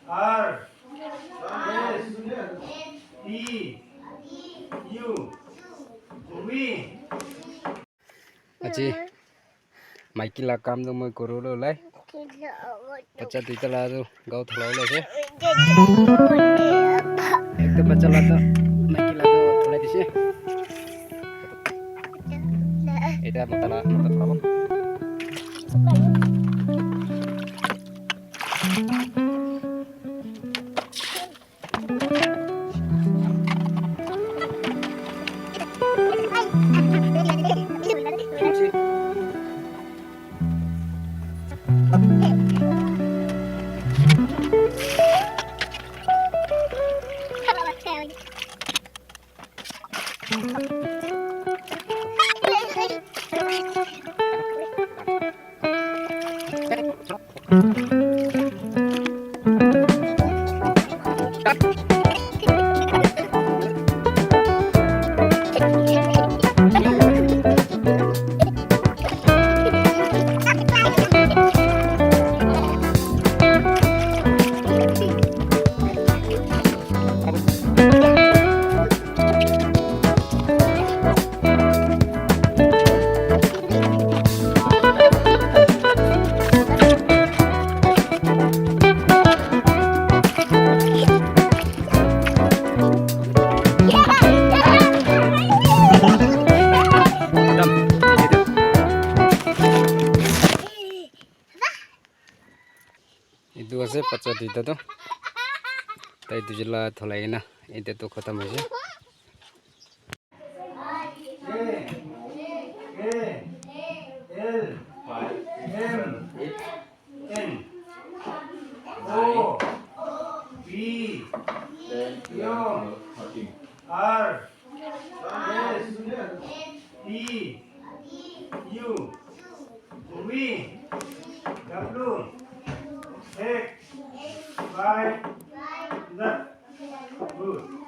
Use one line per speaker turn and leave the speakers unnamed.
R S T U V.
Aji Maikila kam do moi koro lo lai. Baca tu itala do gaotho lo le se. Ekta baca la to Maikila do tholai dise. Eta mata tholabo. Itu ase pacha dita to tai tujila tholai na ite to khatam hoise.
L M N O P Q R S T U V W X Y Z. Good.